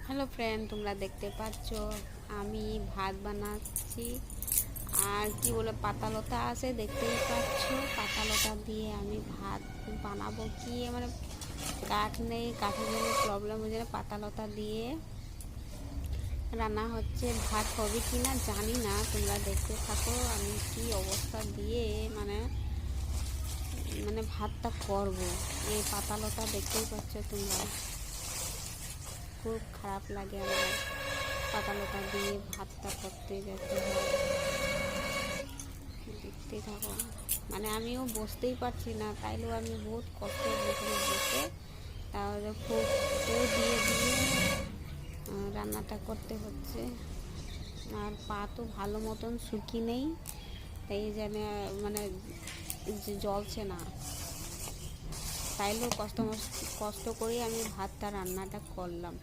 Hello friend, তোমরা দেখতে পাচ্ছ আমি ভাত বানাচ্ছি। আর কি বলে পাতালতা আছে, দেখতেই পাচ্ছ। পাতালতা দিয়ে আমি ভাত বানাবো। কি মানে কাঠ নেই, কাঠের জন্য প্রবলেম হয়ে যায়। পাতালতা দিয়ে রান্না হচ্ছে। ভাত হবে কি না জানি না, তোমরা দেখতে থাকো আমি কি অবস্থা দিয়ে মানে মানে ভাতটা করব। এই পাতালতা দেখতেই পাচ্ছ তোমরা, খুব খারাপ লাগে আমার পাতালতা দিয়ে ভাতটা করতে যেতে হয়। দেখতে থাকো, মানে আমিও বসতেই পারছি না, তাইলেও আমি বহুত কষ্ট করে বসে তাহলে খুব দিয়ে দিয়ে রান্নাটা করতে হচ্ছে। আর পা তো ভালো মতন শুকি নেই, তাই যেন মানে জ্বলছে না। তাইলেও কষ্ট কষ্ট করে আমি ভাতটা রান্নাটা করলাম।